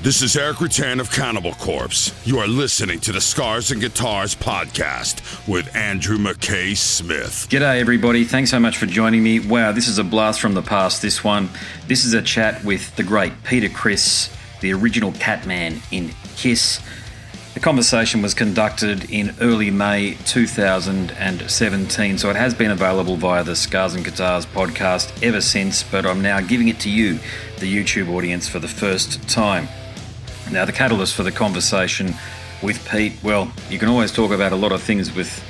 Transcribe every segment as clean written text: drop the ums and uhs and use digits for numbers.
This is Eric Rutan of Cannibal Corpse. You are listening to the Scars and Guitars podcast with Andrew McKay Smith. G'day everybody, thanks so much for joining me. Wow, this is a blast from the past, this one. This is a chat with the great Peter Criss, the original Catman in Kiss. The conversation was conducted in early May 2017, so it has been available via the Scars and Guitars podcast ever since, but I'm now giving it to you, the YouTube audience, for the first time. Now, the catalyst for the conversation with Pete, well, you can always talk about a lot of things with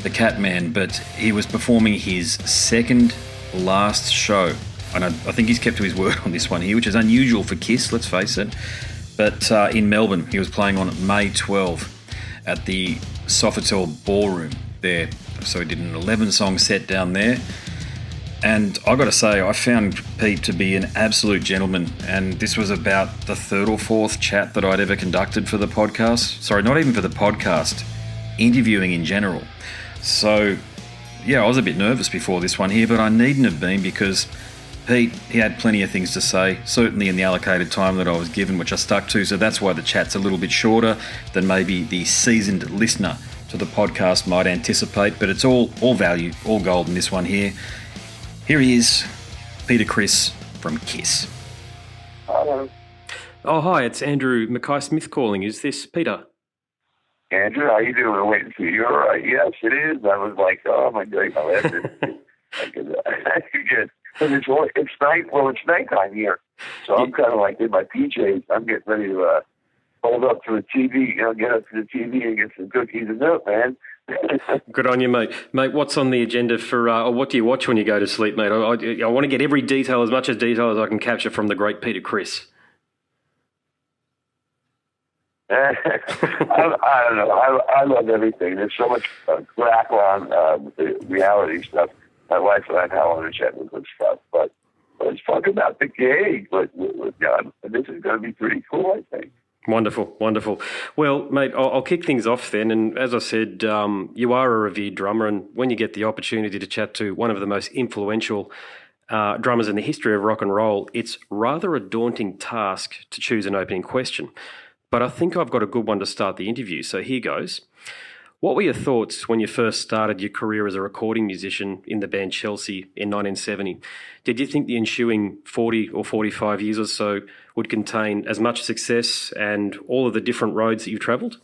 the Catman, but he was performing his second last show. And I think he's kept to his word on this one here, which is unusual for Kiss, let's face it. But in Melbourne, he was playing on May 12 at the Sofitel Ballroom there. So he did an 11-song set down there. And I got to say, I found Pete to be an absolute gentleman. And this was about the third or fourth chat that I'd ever conducted for the podcast. Sorry, not even for the podcast, interviewing in general. So, yeah, I was a bit nervous before this one here, but I needn't have been because Pete, he had plenty of things to say, certainly in the allocated time that I was given, which I stuck to. So that's why the chat's a little bit shorter than maybe the seasoned listener to the podcast might anticipate. But it's all value, all gold in this one here. Here he is, Peter Criss from Kiss. Hello. Oh, hi, it's Andrew McKay Smith calling. Is this Peter? Andrew, how you doing? I'm waiting for you. All right. Yes, it is. I was like, oh my God, my last I could get. It's night. Well, it's nighttime here, so I'm kind of like in my PJs. I'm getting ready to hold up to the TV. Get up to the TV and get some cookies and milk, man. Good on you, mate. Mate, what's on the agenda for, or what do you watch when you go to sleep, mate? I want to get every detail, as much as detail as I can capture from the great Peter Criss. I don't know. I love everything. There's so much crap on the reality stuff. My wife and I now on the chat with good stuff, but let's talk about the gig with God. This is going to be pretty cool, I think. Wonderful, wonderful. Well, mate, I'll kick things off then. And as I said, you are a revered drummer, and when you get the opportunity to chat to one of the most influential drummers in the history of rock and roll, it's rather a daunting task to choose an opening question. But I think I've got a good one to start the interview, so here goes. What were your thoughts when you first started your career as a recording musician in the band Chelsea in 1970? Did you think the ensuing 40 or 45 years or so would contain as much success and all of the different roads that you've travelled?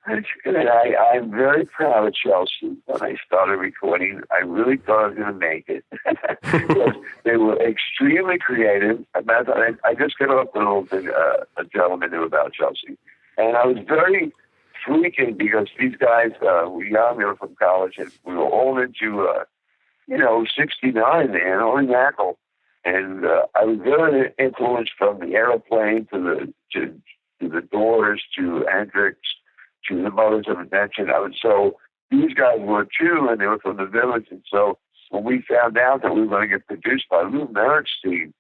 I'm very proud of Chelsea. When I started recording, I really thought I was going to make it. They were extremely creative. I just got off with a gentleman knew about Chelsea. And I was very freaking because these guys were young. They were from college. And we were all into, 69, man, only Knackle. And I was very influenced from the Aeroplane to the Doors to Hendrix to the Mothers of Invention. So these guys were too, and they were from the Village. And so when we found out that we were going to get produced by Lou Meritstein,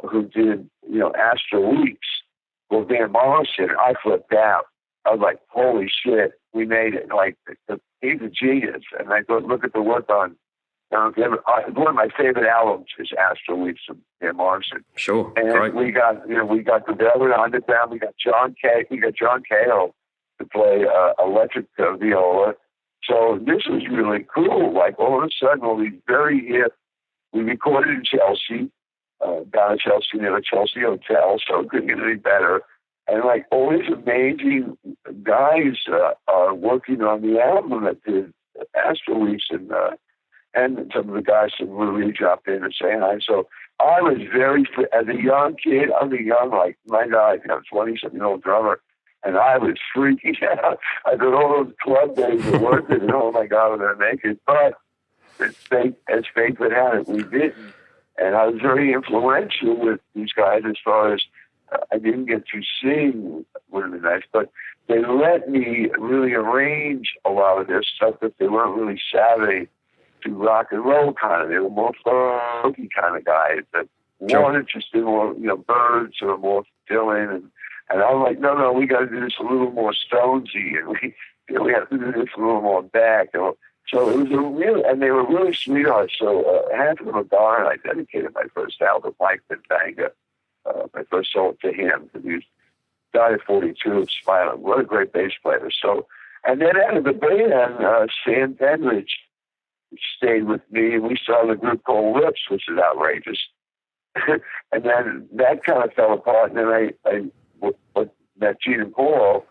who did, Astro Weeks, well, Van Morrison, I flipped out. I was like, holy shit, we made it. Like, he's a genius. And I thought, look at the work on, one of my favorite albums is Astro Weeks from Van Morrison. Sure, and right. we got the Velvet Underground, we got John Cale to play electric viola. So this was really cool. Like all of a sudden, all these very hip. We recorded in Chelsea, down in Chelsea near the Chelsea Hotel, so it couldn't get any better. And like all these amazing guys are working on the album that did Astro Weeks, and some of the guys from Louis dropped in and saying hi. So I was as a young kid, like my God, 20-something-year-old drummer. And I was freaking out. I did all those club days and worked it, and oh my God, we're going to make it. But as fate would have it, we didn't. And I was very influential with these guys as far as I didn't get to sing, would have been nice, but they let me really arrange a lot of their stuff because they weren't really savvy to rock and roll kind of. They were more funky kind of guys that wanted to do more, Birds or more Dylan and I'm like, no, we got to do this a little more Stonesy, and we have to do this a little more back. So it was a real, and they were really sweethearts. So half of them are gone, and I dedicated my first album, Mike Bentanga, my first song to him, because he died at 42 of smiling. What a great bass player. So, and then out of the band, Sam Benridge stayed with me, and we started a group called Rips, which is outrageous. And then that kind of fell apart, and then I met Gene and Paul.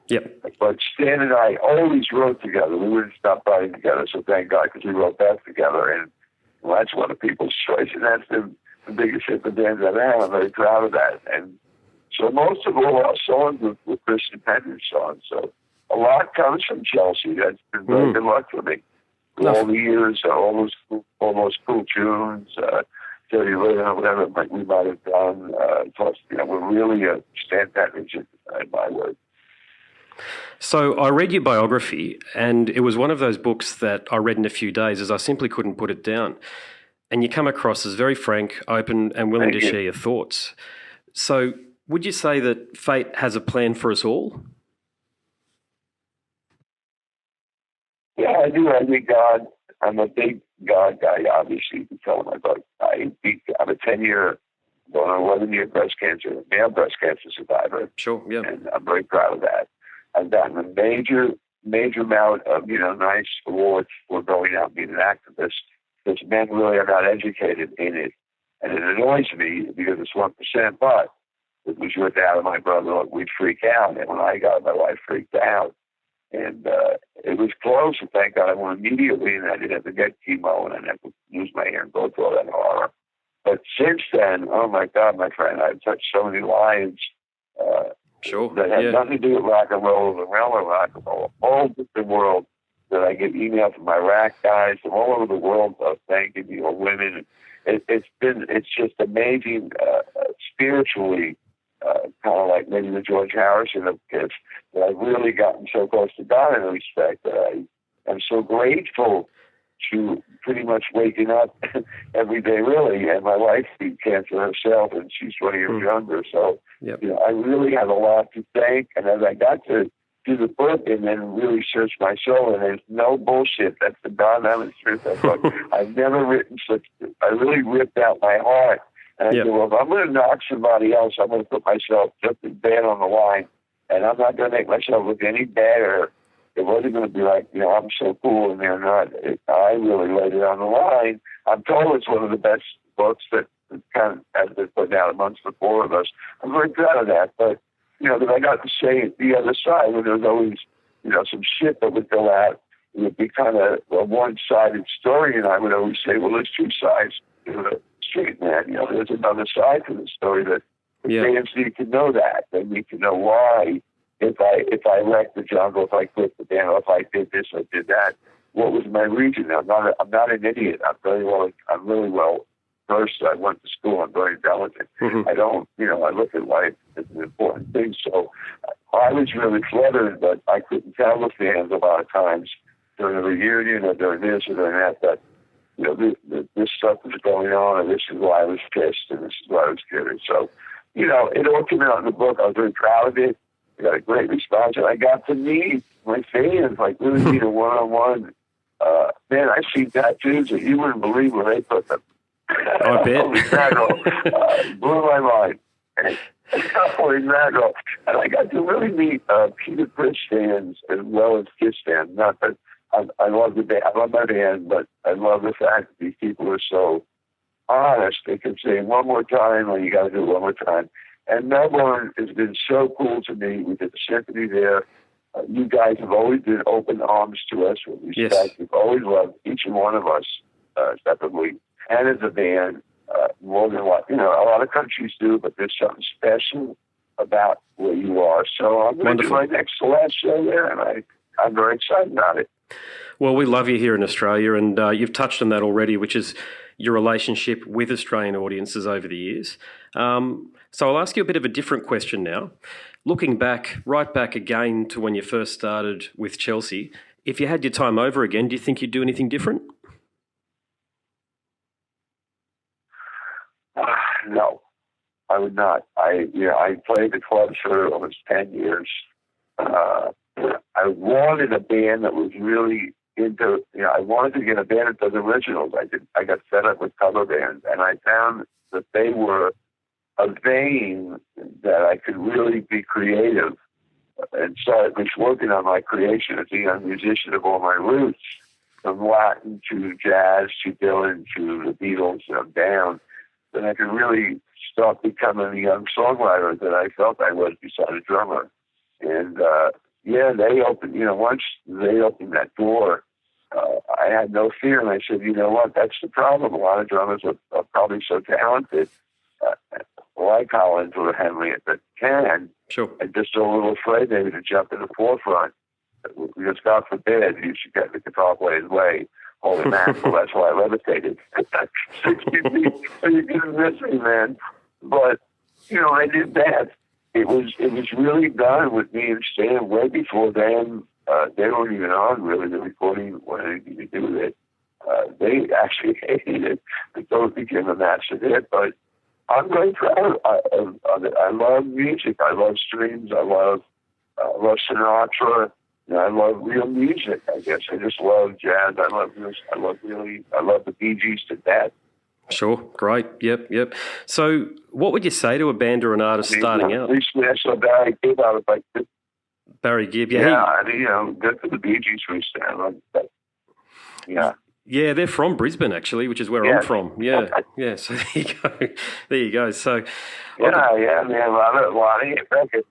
Yep. But Stan and I always wrote together. We wouldn't stop writing together, so thank God, because we wrote that together. And well, that's one of people's choice, and that's the biggest hit the band's ever had. I'm very proud of that. And so most of all our songs were Chris and Penry's songs. So a lot comes from Chelsea. That's been very good luck for me. All the years, almost cool tunes, Dirty Living, or whatever we might have done. Plus, we're really a Stan Penridge in my word. So I read your biography, and it was one of those books that I read in a few days as I simply couldn't put it down. And you come across as very frank, open, and willing to share your thoughts. So would you say that fate has a plan for us all? Yeah, I do. I think God, I'm a big God guy, obviously. You can tell in my book. I'm a 10-year, going on 11-year male breast cancer survivor. Sure, yeah. And I'm very proud of that. I've gotten a major amount of, nice awards for going out and being an activist, because men really are not educated in it. And it annoys me because it's 1%, but if it was your dad or my brother, we'd freak out. And when I got it, my wife freaked out. And it was close, and thank God I went immediately, and I didn't have to get chemo, and I didn't have to lose my hair and go through all that horror. But since then, oh my God, my friend, I've touched so many lives that have nothing to do with rock and roll, the realm of rock and roll, all over the world, that I get emails from Iraq guys from all over the world thanking me, or women. It's just amazing spiritually, kind of like maybe the George Harrison of kids, that I've really gotten so close to God in a respect that I am so grateful to pretty much waking up every day, really. And my wife beat cancer herself, and she's 20 years younger. So, I really have a lot to thank. And as I got to do the book and then really search my soul, and there's no bullshit. That's the God honest truth. I've never written I really ripped out my heart. And I said, well, if I'm going to knock somebody else, I'm going to put myself just as bad on the line. And I'm not going to make myself look any better. It wasn't going to be like, I'm so cool and they're not. I really laid it on the line. I'm told it's one of the best books that kind of has been put out amongst the four of us. I'm very proud of that. But, that I got to say the other side, when there was always, some shit that would go out, it would be kind of a one-sided story. And I would always say, well, there's two sides to the street, man. There's another side to the story that the fans need to know that. They need to know why. If I wrecked the jungle, if I quit the band, or if I did this or did that, what was my reason? I'm not an idiot. I'm really well versed. I went to school. I'm very intelligent. I don't, I look at life as an important thing. So I was really fluttered, but I couldn't tell the fans a lot of times during the reunion or during this or during that this stuff was going on, and this is why I was pissed, and this is why I was kidding. So, it all came out in the book. I was very proud of it. I got a great response, and I got to meet my fans, like really meet a one-on-one. Man, I've seen tattoos that you wouldn't believe where they put them. I bet. Holy mackerel. Blew my mind. Holy mackerel. And I got to really meet Peter Criss fans as well as Kiss fans. Not that I love the band. I love my band, but I love the fact that these people are so honest. They can say one more time, or you got to do it one more time. And Melbourne has been so cool to me. We did the symphony there. You guys have always been open arms to us with respect. Yes. You've always loved each and one of us separately and as a band more than what a lot of countries do. But there's something special about where you are. So I'm going to do my next to last show there, and I'm very excited about it. Well, we love you here in Australia, and you've touched on that already, which is your relationship with Australian audiences over the years. So I'll ask you a bit of a different question now. Looking back, right back again to when you first started with Chelsea, if you had your time over again, do you think you'd do anything different? No, I would not. I played the club for almost 10 years. I wanted a band that was really into, I wanted to get a band that does originals. I got fed up with cover bands, and I found that they were a vein that I could really be creative, and so I was working on my creation as a young musician of all my roots, from Latin to jazz to Dylan to the Beatles and down. Then I could really start becoming the young songwriter that I felt I was beside a drummer. And they opened, once they opened that door, I had no fear. And I said, you know what, that's the problem. A lot of drummers are probably so talented, like Collins or Henry, that can. Sure. And just so a little afraid maybe to jump in the forefront. Because God forbid you should get the guitar player's way. Holy mackerel, that's why I levitated. 60 feet, you couldn't miss me, man. But, I did that. It was really done with me and Stan way before then. They weren't even on, really, the recording or anything to do with it. They actually hated it. So it became a massive hit. But I'm very proud of it. I love music. I love streams. I love Sinatra. I love real music, I guess. I just love jazz. I love this. I love the Bee Gees to death. Sure. Great. Yep. So what would you say to a band or an artist starting out? Recently I saw Barry Gibb. I was like, Barry Gibb, good for the Bee Gees recently. I love that. Yeah. Yeah, they're from Brisbane, actually, which is where I'm from. Yeah. So there you go. So, man, a lot of it. Record.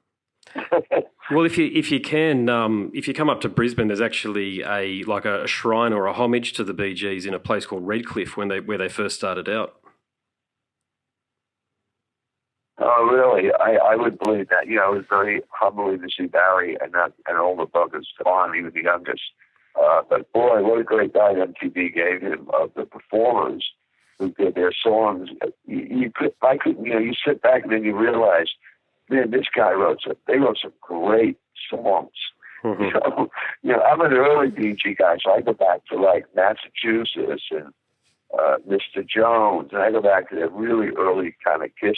Well, if you come up to Brisbane, there's actually a shrine or a homage to the Bee Gees in a place called Redcliffe where they first started out. Oh, really? I would believe that. It was very humbling to see Barry and all the buggers on, even the youngest. But boy, what a great guy MTV gave him of the performers who did their songs. You sit back and then you realize, man, this guy they wrote some great songs. Mm-hmm. I'm an early Bee Gee guy, so I go back to like Massachusetts and Mr. Jones, and I go back to that really early kind of Kiss.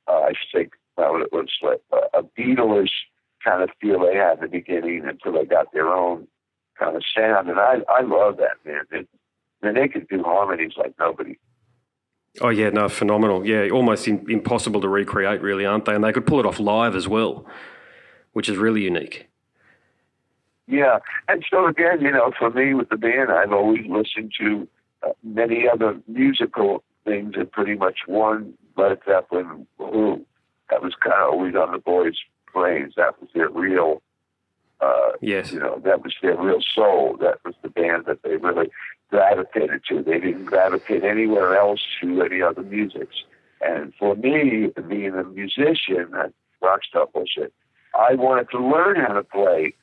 I think it was like a Beatles kind of feel they had in the beginning until they got their own kind of sound, and I love that, man. They could do harmonies like nobody. Oh, yeah, no, phenomenal. Yeah, almost impossible to recreate, really, aren't they? And they could pull it off live as well, which is really unique. Yeah, and so again, for me with the band, I've always listened to many other musical things and pretty much one Led Zeppelin, Who. That was kind of always on the boys' brains. That was their real, yes. That was their real soul. That was the band that they really gravitated to. They didn't gravitate anywhere else to any other musics. And for me, being a musician, rock star bullshit, I wanted to learn how to play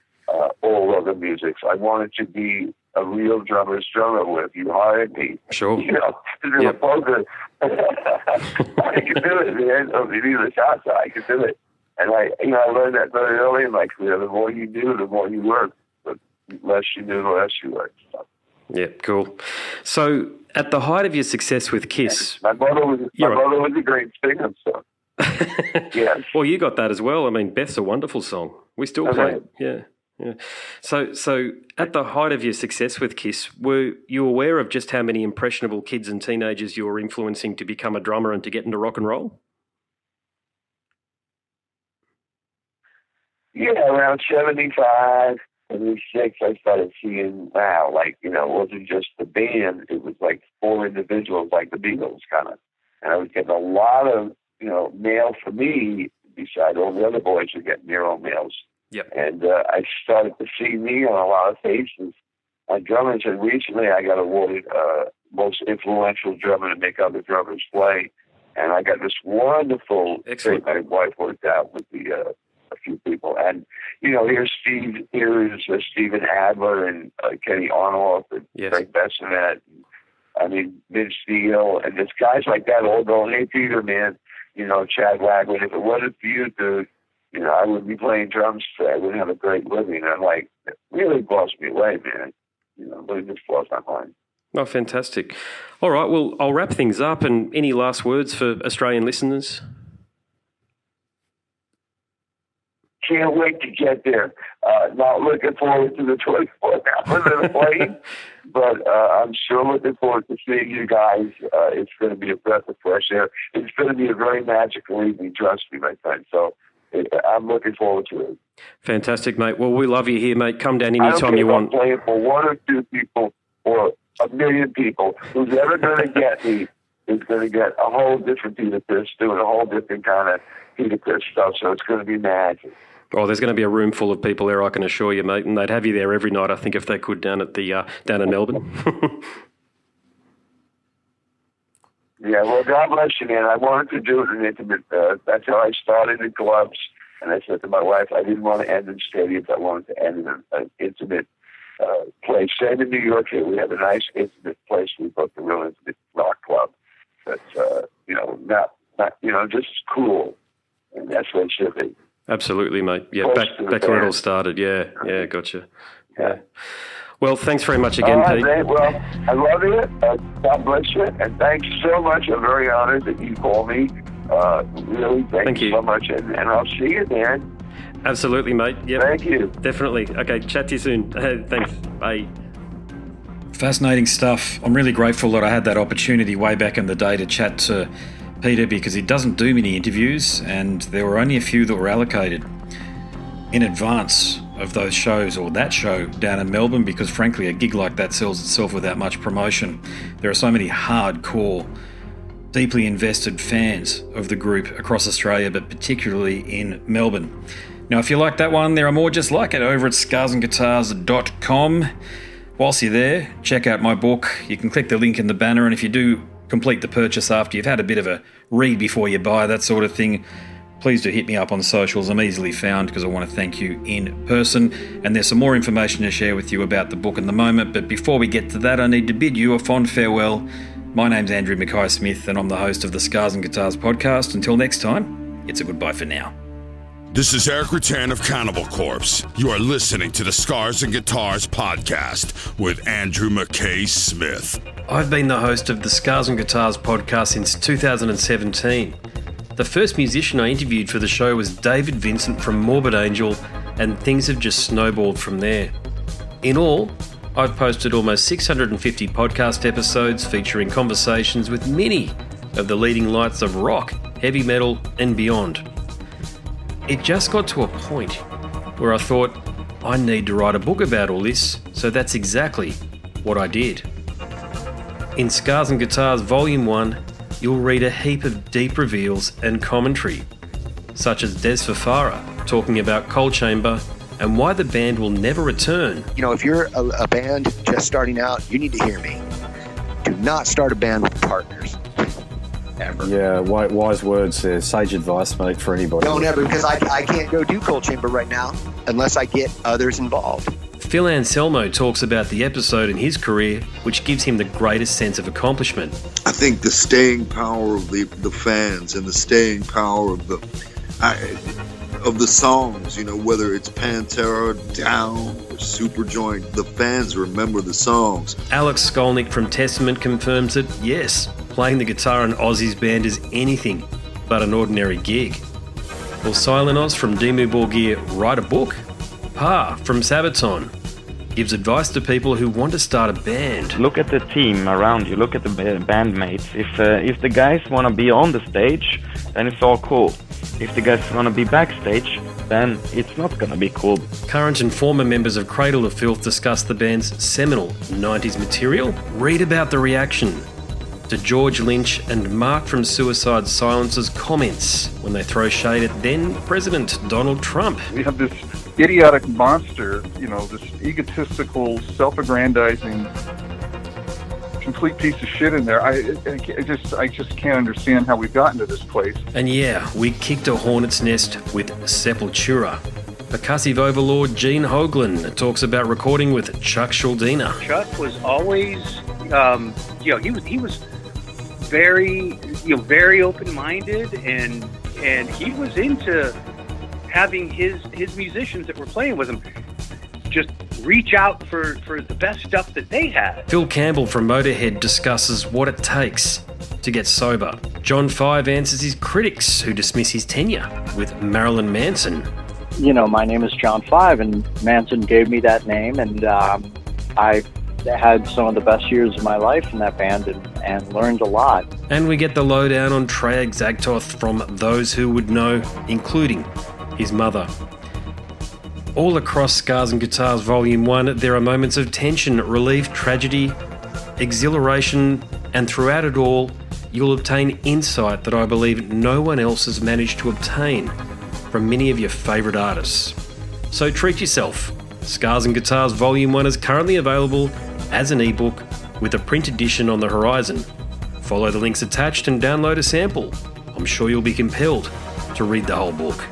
all other musics. I wanted to be a real drummer's drummer. If you hired me, sure, to do a polka, I could do it, man. If you need the salsa, I could do it. And I learned that very early in my career. The more you knew, the more you worked. But the less you knew, the less you worked. Yeah, cool. So, at the height of your success with Kiss, my brother was a great singer. So, yeah. Well, you got that as well. I mean, Beth's a wonderful song. We still play it. Yeah. So, at the height of your success with Kiss, were you aware of just how many impressionable kids and teenagers you were influencing to become a drummer and to get into rock and roll? Yeah, around 75, 76, I started seeing, wow, it wasn't just the band, it was like 4 individuals, like the Beatles, kind of. And I was getting a lot of, mail for me, beside all the other boys who getting their own mails. Yep. And I started to see me on a lot of faces on drummers. And recently I got awarded most influential drummer to make other drummers play. And I got this wonderful thing my wife worked out with a few people. And, here's Steven Adler and Kenny Arnold and Craig Bessemet. Vince Steele. And there's guys like that all going, hey, Peter, man, Chad Wagner, if it wasn't for you, dude, I wouldn't be playing drums today. I wouldn't have a great living. And it really blows me away, man. Really just blows my mind. Oh, fantastic. All right, well, I'll wrap things up. And any last words for Australian listeners? Can't wait to get there. Not looking forward to the 24 hours of the plane, but I'm sure looking forward to seeing you guys. It's going to be a breath of fresh air. It's going to be a very magical evening, trust me, my friend. So I'm looking forward to it. Fantastic, mate. Well, we love you here, mate. Come down anytime you want. I'm playing for one or two people or a million people. Who's ever going to get me is going to get a whole different Peter Criss doing a whole different kind of Peter Criss stuff. So it's going to be magic. Oh, there's going to be a room full of people there, I can assure you, mate, and they'd have you there every night, I think, if they could, down in Melbourne. Yeah, well, God bless you, man. I wanted to do it in intimate. That's how I started in clubs, and I said to my wife, I didn't want to end in stadiums. I wanted to end in an intimate place. Same in New York here. We have a nice intimate place. We booked a real intimate rock club that's, not just cool, and that's what it should be. Absolutely, mate. Yeah, back where it all started. Yeah, gotcha. Yeah. Well, thanks very much again, Pete. Mate, well, I love it. God bless you, and thanks so much. I'm very honored that you called me. Really, thank you so much, and I'll see you, man. Absolutely, mate. Yep. Thank you. Definitely. Okay, chat to you soon. Thanks. Bye. Fascinating stuff. I'm really grateful that I had that opportunity way back in the day to chat to Peter, because he doesn't do many interviews, and there were only a few that were allocated in advance of those shows, or that show down in Melbourne, because frankly a gig like that sells itself without much promotion. There are so many hardcore, deeply invested fans of the group across Australia, but particularly in Melbourne. Now, if you like that one, there are more just like it over at scarsandguitars.com. Whilst you're there, check out my book. You can click the link in the banner, and if you do complete the purchase after you've had a bit of a read before you buy, that sort of thing, please do hit me up on socials. I'm easily found because I want to thank you in person. And there's some more information to share with you about the book in the moment. But before we get to that, I need to bid you a fond farewell. My name's Andrew Mackay-Smith, and I'm the host of the Scars and Guitars podcast. Until next time, it's a goodbye for now. This is Eric Rattan of Cannibal Corpse. You are listening to the Scars and Guitars podcast with Andrew Mackay-Smith. I've been the host of the Scars and Guitars podcast since 2017. The first musician I interviewed for the show was David Vincent from Morbid Angel, and things have just snowballed from there. In all, I've posted almost 650 podcast episodes featuring conversations with many of the leading lights of rock, heavy metal, and beyond. It just got to a point where I thought, I need to write a book about all this, so that's exactly what I did. In Scars and Guitars Volume 1, you'll read a heap of deep reveals and commentary, such as Des Fafara talking about Coal Chamber and why the band will never return. You know, if you're a band just starting out, you need to hear me. Do not start a band with partners. Ever. Yeah, wise words there. Sage advice, mate, for anybody. Don't ever, because I can't go do Coal Chamber right now unless I get others involved. Phil Anselmo talks about the episode in his career which gives him the greatest sense of accomplishment. I think the staying power of the fans and the staying power of the songs, you know, whether it's Pantera, Down, or Superjoint, the fans remember the songs. Alex Skolnick from Testament confirms that, yes, playing the guitar in Ozzy's band is anything but an ordinary gig. Will Silent Oz from Dimmu Borgir write a book? Pa from Sabaton gives advice to people who want to start a band. Look at the team around you, look at the bandmates. If the guys want to be on the stage, then it's all cool. If the guys want to be backstage, then it's not going to be cool. Current and former members of Cradle of Filth discuss the band's seminal 90s material. Read about the reaction to George Lynch and Mark from Suicide Silence's comments when they throw shade at then President Donald Trump. We have this idiotic monster, you know, this egotistical, self-aggrandizing, complete piece of shit in there. I just can't understand how we've gotten to this place. And yeah, we kicked a hornet's nest with Sepultura. Percussive overlord Gene Hoglan talks about recording with Chuck Schuldiner. Chuck was always, he was very open-minded, and he was into having his musicians that were playing with him just reach out for the best stuff that they had. Phil Campbell from Motorhead discusses what it takes to get sober. John Five answers his critics who dismiss his tenure with Marilyn Manson. my name is John 5, and Manson gave me that name, and I had some of the best years of my life in that band and learned a lot. And we get the lowdown on Trey Exagtoth from those who would know, including his mother. All across Scars and Guitars Volume 1, there are moments of tension, relief, tragedy, exhilaration, and throughout it all, you'll obtain insight that I believe no one else has managed to obtain from many of your favourite artists. So treat yourself. Scars and Guitars Volume 1 is currently available as an ebook with a print edition on the horizon. Follow the links attached and download a sample. I'm sure you'll be compelled to read the whole book.